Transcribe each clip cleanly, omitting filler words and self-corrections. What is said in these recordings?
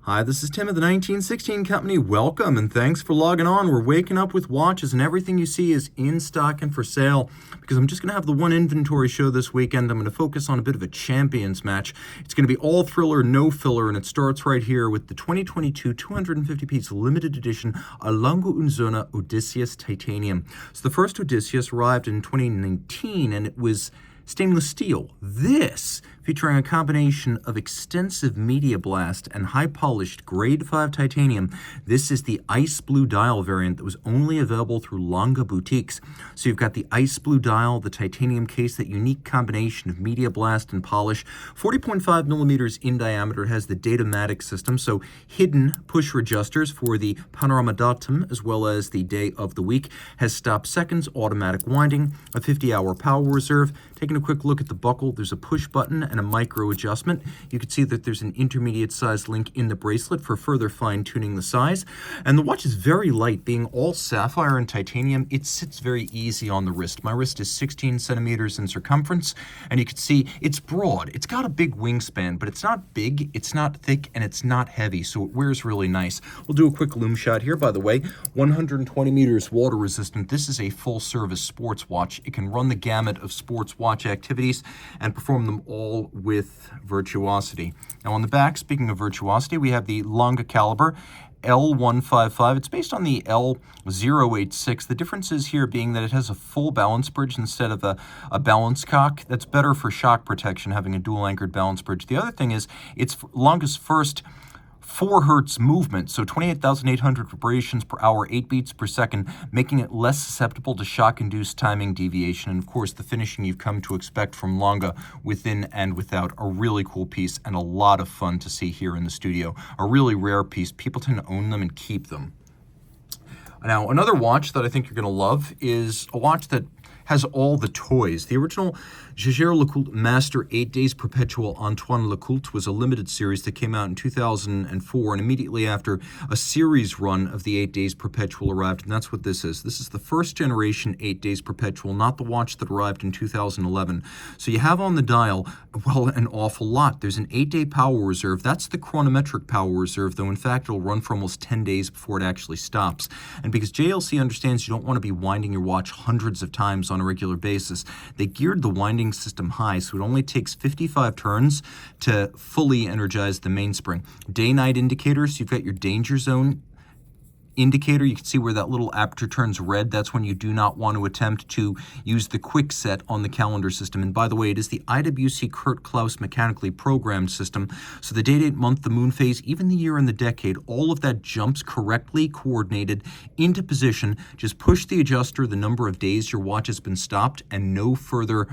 Hi, this is Tim of the 1916 Company. Welcome and thanks for logging on. We're waking up with watches and everything you see is in stock and for sale because I'm just going to have the one inventory show this weekend. I'm going to focus on a bit of a champions match. It's going to be all thriller, no filler, and it starts right here with the 2022 250-piece limited edition A Lungo und Sohne Odysseus titanium. So the first Odysseus arrived in 2019 and it was stainless steel. This, featuring a combination of extensive media blast and high-polished grade 5 titanium, this is the ice blue dial variant that was only available through Longa boutiques. So you've got the ice blue dial, the titanium case, that unique combination of media blast and polish. 40.5 millimeters in diameter, has the Datamatic system, so hidden push registers for the panorama datum as well as the day of the week, has stop seconds, automatic winding, a 50-hour power reserve. Taking a quick look at the buckle, there's a push button and a micro adjustment. You can see that there's an intermediate size link in the bracelet for further fine-tuning the size. And the watch is very light, being all sapphire and titanium. It sits very easy on the wrist. My wrist is 16 centimeters in circumference, and you can see it's broad. It's got a big wingspan, but it's not big, it's not thick, and it's not heavy, so it wears really nice. We'll do a quick lume shot here, by the way. 120 meters water resistant. This is a full-service sports watch. It can run the gamut of sports watch activities and perform them all with virtuosity. Now on the back, speaking of virtuosity, we have the Longa caliber L155. It's based on the L086. The difference is here being that it has a full balance bridge instead of a balance cock. That's better for shock protection, having a dual anchored balance bridge. The other thing is it's Longa's first 4 hertz movement, so 28,800 vibrations per hour, 8 beats per second, making it less susceptible to shock-induced timing deviation. And of course, the finishing you've come to expect from Longa within and without. A really cool piece and a lot of fun to see here in the studio. A really rare piece. People tend to own them and keep them. Now, another watch that I think you're going to love is a watch that has all the toys. The original Jaeger LeCoultre Master 8 Days Perpetual Antoine LeCoultre was a limited series that came out in 2004, and immediately after, a series run of the 8 Days Perpetual arrived, and that's what this is. This is the first generation 8 Days Perpetual, not the watch that arrived in 2011. So you have on the dial, well, an awful lot. There's an 8-day power reserve. That's the chronometric power reserve, though in fact it'll run for almost 10 days before it actually stops. And because JLC understands you don't want to be winding your watch hundreds of times on a regular basis, they geared the winding system high, so it only takes 55 turns to fully energize the mainspring. Day-night indicators, you've got your danger zone indicator. You can see where that little aperture turns red. That's when you do not want to attempt to use the quick set on the calendar system. And by the way, it is the IWC Kurt Klaus mechanically programmed system. So the day, date, month, the moon phase, even the year and the decade, all of that jumps correctly coordinated into position. Just push the adjuster the number of days your watch has been stopped, and no further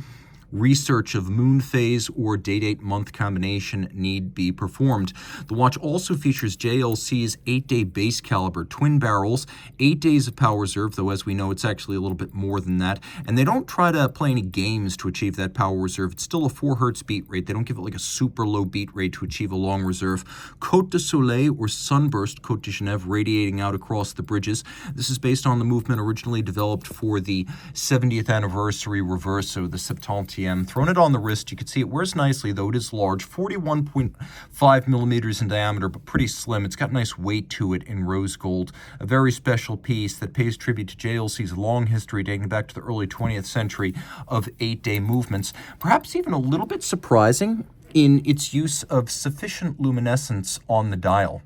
research of moon phase or day-date month combination need be performed. The watch also features JLC's 8-day base caliber, twin barrels, 8 days of power reserve, though as we know it's actually a little bit more than that, and they don't try to play any games to achieve that power reserve. It's still a 4 hertz beat rate. They don't give it like a super low beat rate to achieve a long reserve. Côte de Soleil or sunburst, Côte de Genève, radiating out across the bridges. This is based on the movement originally developed for the 70th anniversary reverso, the Septante. Thrown it on the wrist, you can see it wears nicely, though it is large, 41.5 millimeters in diameter, but pretty slim. It's got nice weight to it in rose gold. A very special piece that pays tribute to JLC's long history dating back to the early 20th century of 8-day movements. Perhaps even a little bit surprising in its use of sufficient luminescence on the dial.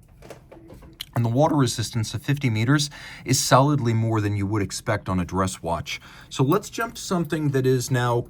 And the water resistance of 50 meters is solidly more than you would expect on a dress watch. So let's jump to something that is now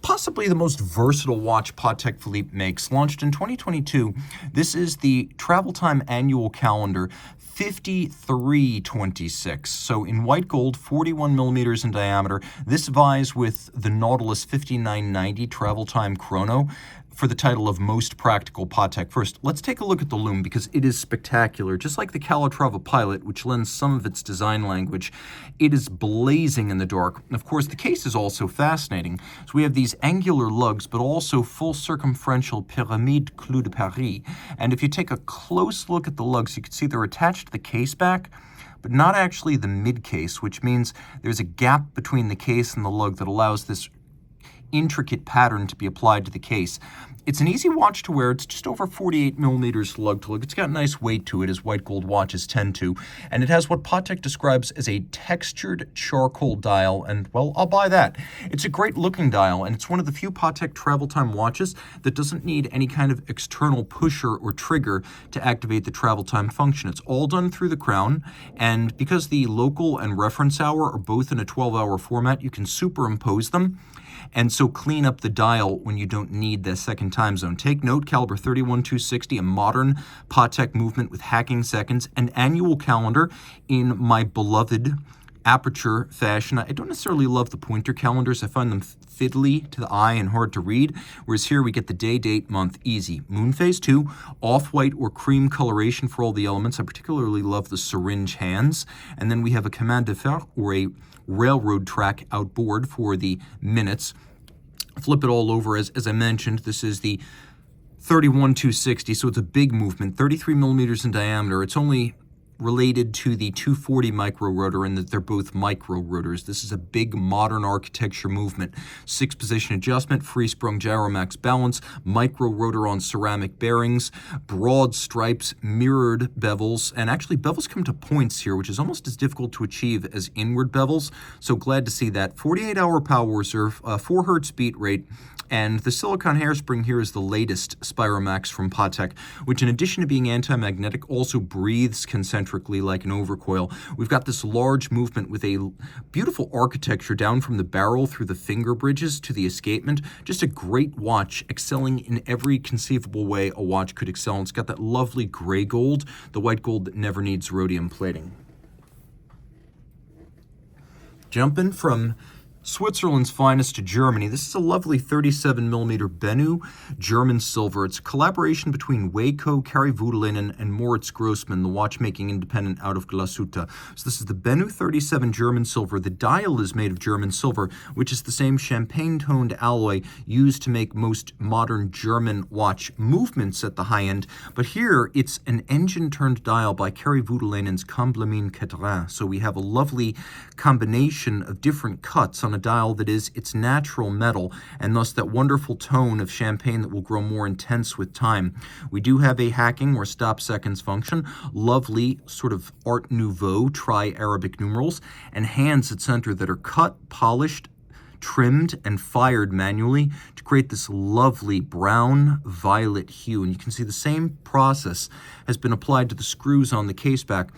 possibly the most versatile watch Patek Philippe makes. Launched in 2022, this is the Travel Time Annual Calendar 5326. So in white gold, 41 millimeters in diameter. This vies with the Nautilus 5990 Travel Time Chrono for the title of Most Practical Patek. First, let's take a look at the lume because it is spectacular. Just like the Calatrava Pilot, which lends some of its design language, it is blazing in the dark. Of course, the case is also fascinating. So we have these angular lugs, but also full circumferential pyramide clou de Paris. And if you take a close look at the lugs, you can see they're attached to the case back, but not actually the mid case, which means there's a gap between the case and the lug that allows this intricate pattern to be applied to the case. It's an easy watch to wear. It's just over 48 millimeters lug to lug. It's got nice weight to it, as white gold watches tend to. And it has what Patek describes as a textured charcoal dial. And, well, I'll buy that. It's a great looking dial, and it's one of the few Patek travel time watches that doesn't need any kind of external pusher or trigger to activate the travel time function. It's all done through the crown. And because the local and reference hour are both in a 12-hour format, you can superimpose them and so clean up the dial when you don't need the second time zone. Take note, caliber 31-260, a modern Patek movement with hacking seconds, an annual calendar in my beloved aperture fashion. I don't necessarily love the pointer calendars. I find them fiddly to the eye and hard to read, whereas here we get the day, date, month, easy. Moon phase 2, off-white or cream coloration for all the elements. I particularly love the syringe hands. And then we have a command de fer, or a railroad track outboard for the minutes. Flip it all over. As I mentioned, this is the 31-260, so it's a big movement, 33 millimeters in diameter. It's only related to the 240 micro rotor in that they're both micro rotors. This is a big modern architecture movement. 6-position adjustment, free sprung gyromax balance, micro rotor on ceramic bearings, broad stripes, mirrored bevels, and actually bevels come to points here, which is almost as difficult to achieve as inward bevels. So glad to see that. 48-hour power reserve, 4 hertz beat rate, and the silicone hairspring here is the latest Spiromax from Patek, which in addition to being anti-magnetic also breathes concentrically like an overcoil. We've got this large movement with a beautiful architecture down from the barrel through the finger bridges to the escapement. Just a great watch, excelling in every conceivable way a watch could excel. And it's got that lovely gray gold, the white gold that never needs rhodium plating. Jumping from Switzerland's finest to Germany. This is a lovely 37mm Benu German silver. It's a collaboration between Seiko, Kari, Voutilainen, and Moritz Grossmann, the watchmaking independent out of Glashütte. So this is the Benu 37 German silver. The dial is made of German silver, which is the same champagne-toned alloy used to make most modern German watch movements at the high end. But here, it's an engine-turned dial by Kari Voutilainen's Comblamin Quatrain. So we have a lovely combination of different cuts on a dial that is its natural metal, and thus that wonderful tone of champagne that will grow more intense with time. We do have a hacking or stop seconds function, lovely sort of Art Nouveau tri-Arabic numerals, and hands at center that are cut, polished, trimmed, and fired manually to create this lovely brown violet hue. And you can see the same process has been applied to the screws on the case back.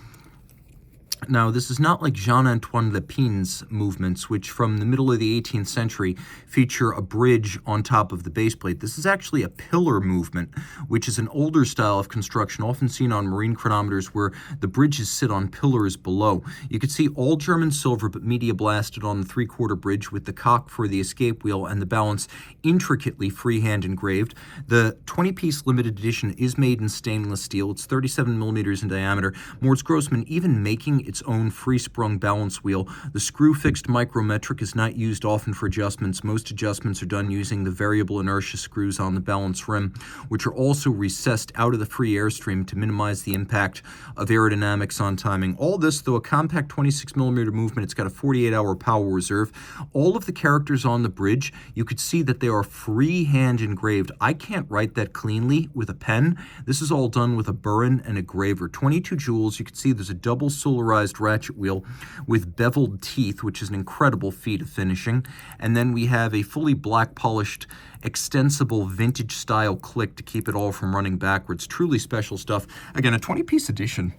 Now, this is not like Jean-Antoine Lepin's movements, which from the middle of the 18th century feature a bridge on top of the base plate. This is actually a pillar movement, which is an older style of construction, often seen on marine chronometers where the bridges sit on pillars below. You can see all German silver, but media blasted on the 3/4 bridge with the cock for the escape wheel and the balance intricately freehand engraved. The 20-piece limited edition is made in stainless steel. It's 37 millimeters in diameter. Moritz Grossmann even making its own free-sprung balance wheel. The screw-fixed micrometric is not used often for adjustments. Most adjustments are done using the variable inertia screws on the balance rim, which are also recessed out of the free airstream to minimize the impact of aerodynamics on timing. All this, though a compact 26mm movement, it's got a 48-hour power reserve. All of the characters on the bridge, you could see that they are freehand engraved. I can't write that cleanly with a pen. This is all done with a burin and a graver. 22 jewels. You can see there's a double solarized ratchet wheel with beveled teeth, which is an incredible feat of finishing. And then we have a fully black polished extensible vintage style click to keep it all from running backwards. Truly special stuff. Again, a 20-piece edition.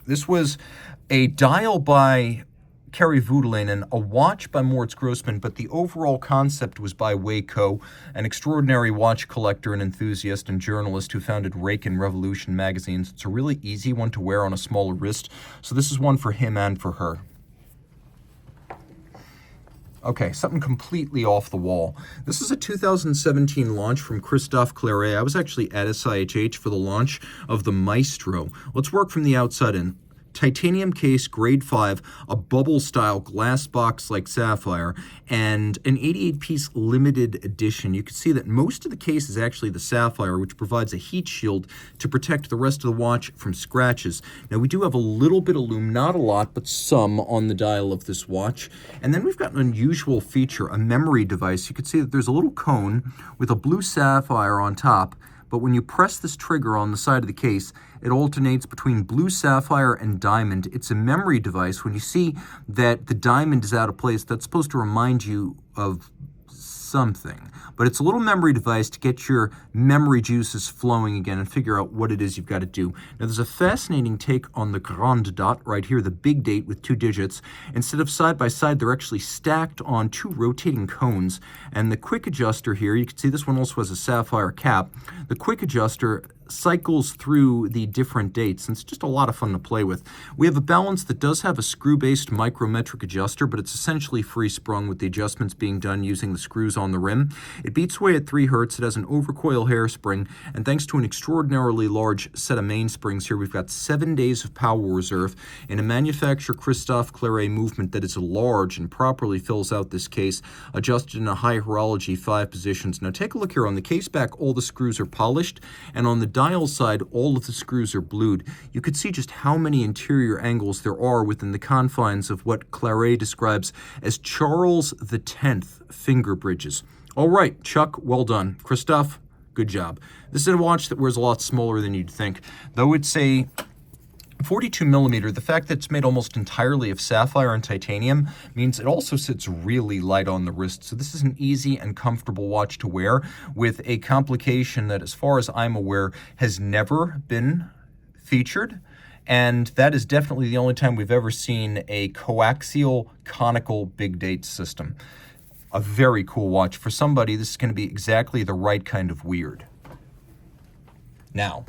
This was a dial by Kari Voutilainen, a watch by Moritz Grossmann, but the overall concept was by Seiko, an extraordinary watch collector and enthusiast and journalist who founded Rake and Revolution magazines. It's a really easy one to wear on a smaller wrist, so this is one for him and for her. Okay, something completely off the wall. This is a 2017 launch from Christophe Claret. I was actually at SIHH for the launch of the Maestro. Let's work from the outside in. titanium case, grade 5, a bubble-style glass box like sapphire, and an 88-piece limited edition. You can see that most of the case is actually the sapphire, which provides a heat shield to protect the rest of the watch from scratches. Now, we do have a little bit of lume, not a lot, but some on the dial of this watch. And then we've got an unusual feature, a memory device. You can see that there's a little cone with a blue sapphire on top, but when you press this trigger on the side of the case, it alternates between blue sapphire and diamond. It's a memory device. When you see that the diamond is out of place, that's supposed to remind you of something. But it's a little memory device to get your memory juices flowing again and figure out what it is you've got to do. Now, there's a fascinating take on the grande date right here, the big date with 2 digits. Instead of side by side, they're actually stacked on 2 rotating cones. And the quick adjuster here, you can see this one also has a sapphire cap. The quick adjuster cycles through the different dates, and it's just a lot of fun to play with. We have a balance that does have a screw-based micrometric adjuster, but it's essentially free-sprung with the adjustments being done using the screws on the rim. It beats away at 3 Hertz. It has an overcoil hairspring, and thanks to an extraordinarily large set of mainsprings here, we've got 7 days of power reserve in a manufacturer Christophe Claret movement that is large and properly fills out this case, adjusted in a high horology 5 positions. Now take a look here. On the case back, all the screws are polished, and on the dial side, all of the screws are blued. You could see just how many interior angles there are within the confines of what Claret describes as Charles X finger bridges. All right, Chuck, well done. Christophe, good job. This is a watch that wears a lot smaller than you'd think. Though it's a 42 millimeter, the fact that it's made almost entirely of sapphire and titanium means it also sits really light on the wrist. So this is an easy and comfortable watch to wear with a complication that, as far as I'm aware, has never been featured. And that is definitely the only time we've ever seen a coaxial conical big date system. A very cool watch. For somebody, this is going to be exactly the right kind of weird. Now,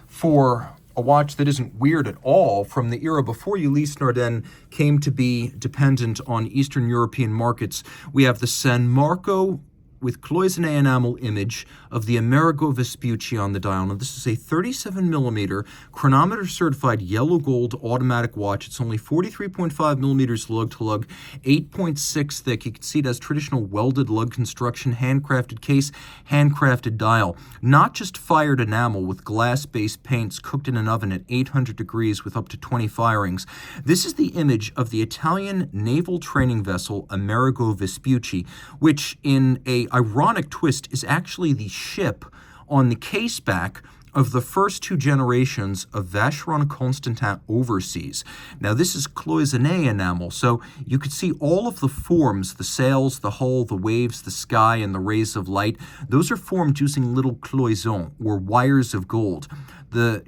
for a watch that isn't weird at all, from the era before Ulysse Nardin came to be dependent on Eastern European markets, we have the San Marco with cloisonné enamel image of the Amerigo Vespucci on the dial. Now, this is a 37 millimeter chronometer certified yellow gold automatic watch. It's only 43.5 millimeters lug to lug, 8.6 thick. You can see it has traditional welded lug construction, handcrafted case, handcrafted dial. Not just fired enamel with glass-based paints cooked in an oven at 800 degrees with up to 20 firings. This is the image of the Italian naval training vessel Amerigo Vespucci, which in a ironic twist is actually the ship on the case back of the first 2 generations of Vacheron Constantin overseas. Now, this is cloisonné enamel, so you could see all of the forms, the sails, the hull, the waves, the sky, and the rays of light. Those are formed using little cloisons, or wires of gold. The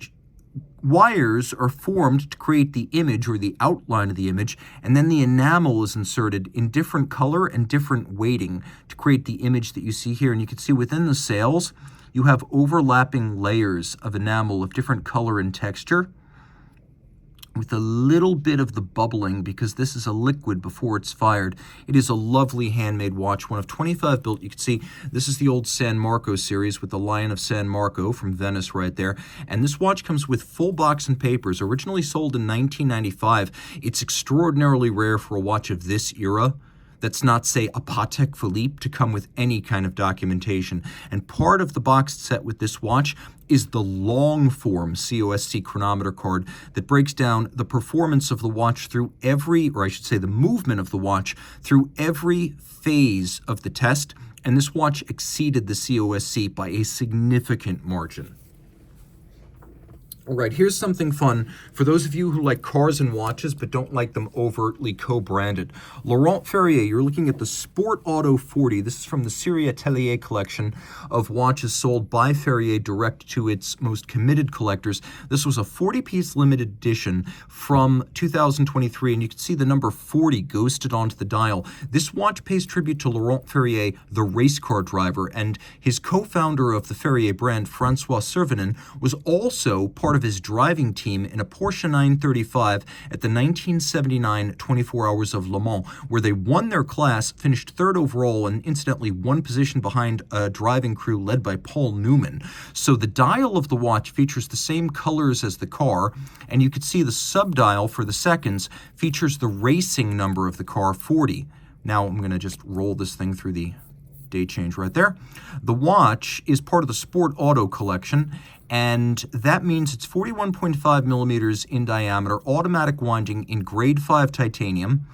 wires are formed to create the image or the outline of the image, and then the enamel is inserted in different color and different weighting to create the image that you see here. And you can see within the sails, you have overlapping layers of enamel of different color and texture, with a little bit of the bubbling because this is a liquid before it's fired. It is a lovely handmade watch, one of 25 built. You can see this is the old San Marco series with the Lion of San Marco from Venice right there. And this watch comes with full box and papers, originally sold in 1995. It's extraordinarily rare for a watch of this era that's not, say, a Patek Philippe to come with any kind of documentation. And part of the box set with this watch is the long form COSC chronometer card that breaks down the performance of the watch through every, or I should say the movement of the watch through every phase of the test. And this watch exceeded the COSC by a significant margin. All right, here's something fun for those of you who like cars and watches but don't like them overtly co-branded. Laurent Ferrier, you're looking at the Sport Auto 40. This is from the Serie Atelier collection of watches sold by Ferrier direct to its most committed collectors. This was a 40-piece limited edition from 2023, and you can see the number 40 ghosted onto the dial. This watch pays tribute to Laurent Ferrier, the race car driver, and his co-founder of the Ferrier brand, Francois Servanin, was also part part of his driving team in a Porsche 935 at the 1979 24 Hours of Le Mans, where they won their class, finished third overall, and incidentally one position behind a driving crew led by Paul Newman. So the dial of the watch features the same colors as the car, and you could see the subdial for the seconds features the racing number of the car, 40. Now I'm going to just roll this thing through the day change right there. The watch is part of the Sport Auto collection, and that means it's 41.5 millimeters in diameter, automatic winding in grade 5 titanium.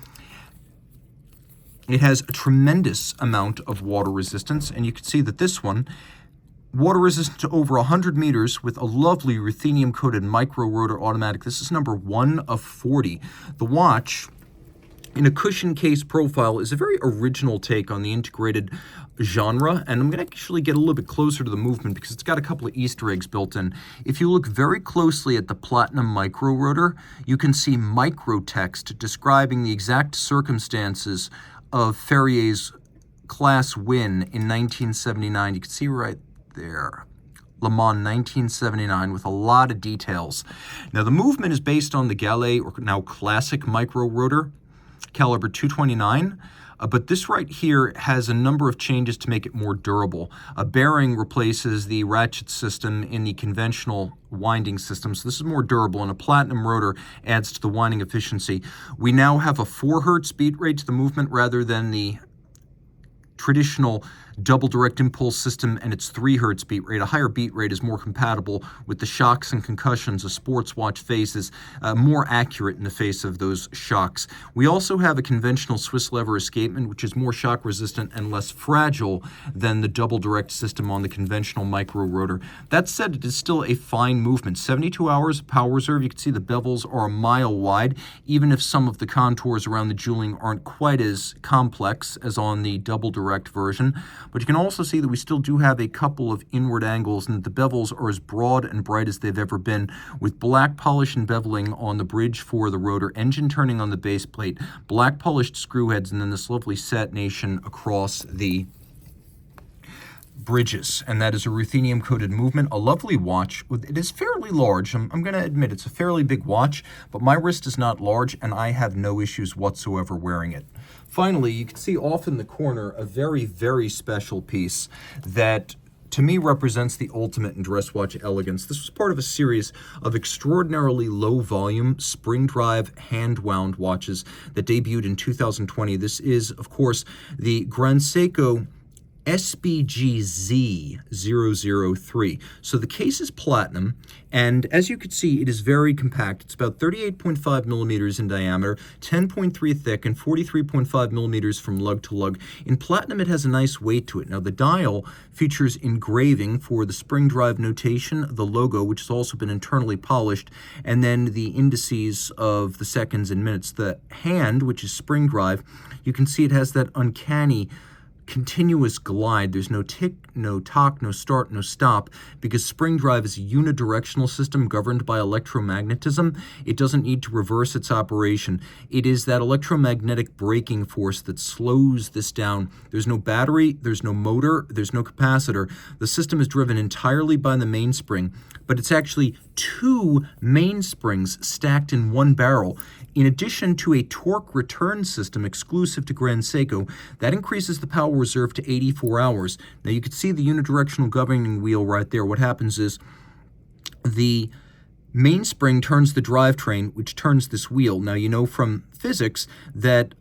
It has a tremendous amount of water resistance, and you can see that this one, water resistant to over 100 meters with a lovely ruthenium-coated micro-rotor automatic. This is number 1 of 40. The watch, in a cushion case profile, is a very original take on the integrated genre, and I'm going to actually get a little bit closer to the movement because it's got a couple of Easter eggs built in. If you look very closely at the platinum micro rotor, you can see micro text describing the exact circumstances of Ferrier's class win in 1979. You can see right there, Le Mans 1979, with a lot of details. Now the movement is based on the Gallet, or now classic micro rotor, caliber 229, but this right here has a number of changes to make it more durable. A bearing replaces the ratchet system in the conventional winding system, so this is more durable, and a platinum rotor adds to the winding efficiency. We now have a 4 hertz beat rate to the movement rather than the traditional double direct impulse system and its 3 hertz beat rate. A higher beat rate is more compatible with the shocks and concussions a sports watch faces, more accurate in the face of those shocks. We also have a conventional Swiss lever escapement, which is more shock resistant and less fragile than the double direct system on the conventional micro rotor. That said, it is still a fine movement. 72 hours of power reserve. You can see the bevels are a mile wide, even if some of the contours around the jewelling aren't quite as complex as on the double direct version. But you can also see that we still do have a couple of inward angles, and that the bevels are as broad and bright as they've ever been, with black polish and beveling on the bridge for the rotor, engine turning on the base plate, black polished screw heads, and then this lovely satination across the bridges. And that is a ruthenium-coated movement, a lovely watch. It is fairly large. I'm going to admit it's a fairly big watch, but my wrist is not large, and I have no issues whatsoever wearing it. Finally, you can see off in the corner a very, very special piece that to me represents the ultimate in dress watch elegance. This was part of a series of extraordinarily low volume spring drive hand wound watches that debuted in 2020. This is, of course, the Grand Seiko SBGZ003. So the case is platinum, and as you can see, it is very compact. It's about 38.5 millimeters in diameter, 10.3 thick, and 43.5 millimeters from lug to lug. In platinum, it has a nice weight to it. Now, the dial features engraving for the spring drive notation, the logo, which has also been internally polished, and then the indices of the seconds and minutes. The hand, which is spring drive, you can see it has that uncanny continuous glide. There's no tick, no tock, no start, no stop, because spring drive is a unidirectional system governed by electromagnetism. It doesn't need to reverse its operation. It is that electromagnetic braking force that slows this down. There's no battery, there's no motor, there's no capacitor. The system is driven entirely by the mainspring, but it's actually 2 mainsprings stacked in one barrel. In addition to a torque return system exclusive to Grand Seiko, that increases the power reserve to 84 hours. Now you can see the unidirectional governing wheel right there. What happens is the mainspring turns the drivetrain, which turns this wheel. Now you know from physics that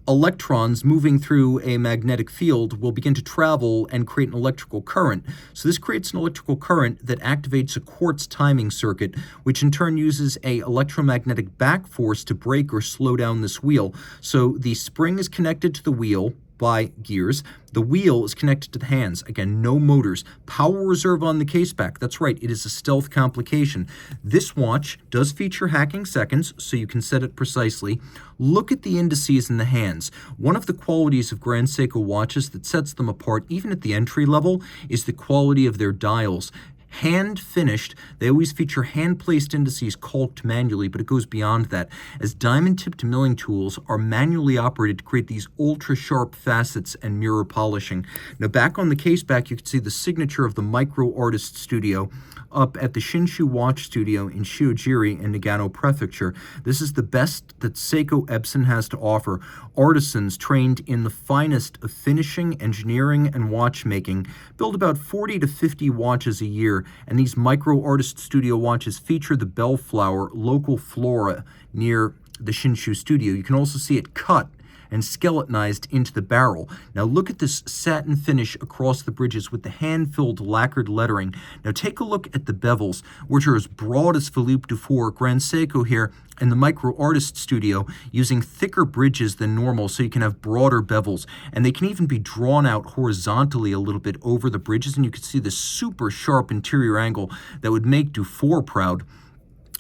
electrons moving through a magnetic field will begin to travel and create an electrical current. So this creates an electrical current that activates a quartz timing circuit, which in turn uses a electromagnetic back force to brake or slow down this wheel. So the spring is connected to the wheel by gears. The wheel is connected to the hands. Again, no motors. Power reserve on the case back. That's right, it is a stealth complication. This watch does feature hacking seconds, so you can set it precisely. Look at the indices in the hands. One of the qualities of Grand Seiko watches that sets them apart, even at the entry level, is the quality of their dials. hand finished. They always feature hand-placed indices caulked manually, but it goes beyond that, as diamond-tipped milling tools are manually operated to create these ultra-sharp facets and mirror polishing. Now, back on the case back, you can see the signature of the Micro Artist Studio up at the Shinshu Watch Studio in Shiojiri in Nagano Prefecture. This is the best that Seiko Epson has to offer. Artisans trained in the finest of finishing, engineering, and watchmaking build about 40 to 50 watches a year, and these Micro Artist Studio watches feature the bellflower local flora near the Shinshu Studio. You can also see it cut and skeletonized into the barrel. Now look at this satin finish across the bridges with the hand-filled lacquered lettering. Now take a look at the bevels, which are as broad as Philippe Dufour, Grand Seiko here in the Micro Artist Studio, using thicker bridges than normal so you can have broader bevels. And they can even be drawn out horizontally a little bit over the bridges, and you can see the super sharp interior angle that would make Dufour proud.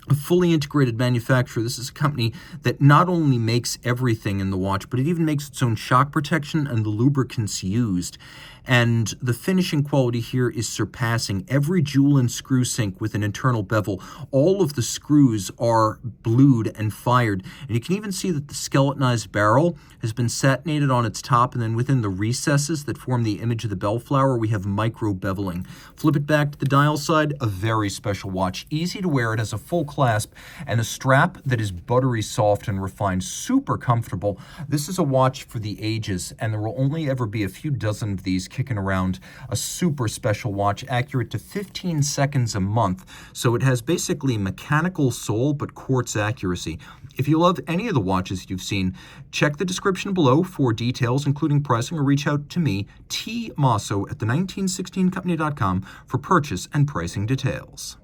A fully integrated manufacturer. This is a company that not only makes everything in the watch, but it even makes its own shock protection and the lubricants used. And the finishing quality here is surpassing. Every jewel and screw sink with an internal bevel. All of the screws are blued and fired. And you can even see that the skeletonized barrel has been satinated on its top, and then within the recesses that form the image of the bellflower, we have micro beveling. Flip it back to the dial side, a very special watch. Easy to wear. It has a full clasp and a strap that is buttery soft and refined. Super comfortable. This is a watch for the ages, and there will only ever be a few dozen of these kicking around. A super special watch, accurate to 15 seconds a month. So it has basically mechanical soul but quartz accuracy. If you love any of the watches you've seen, check the description below for details, including pricing, or reach out to me, Team Mosso, at the 1916company.com for purchase and pricing details.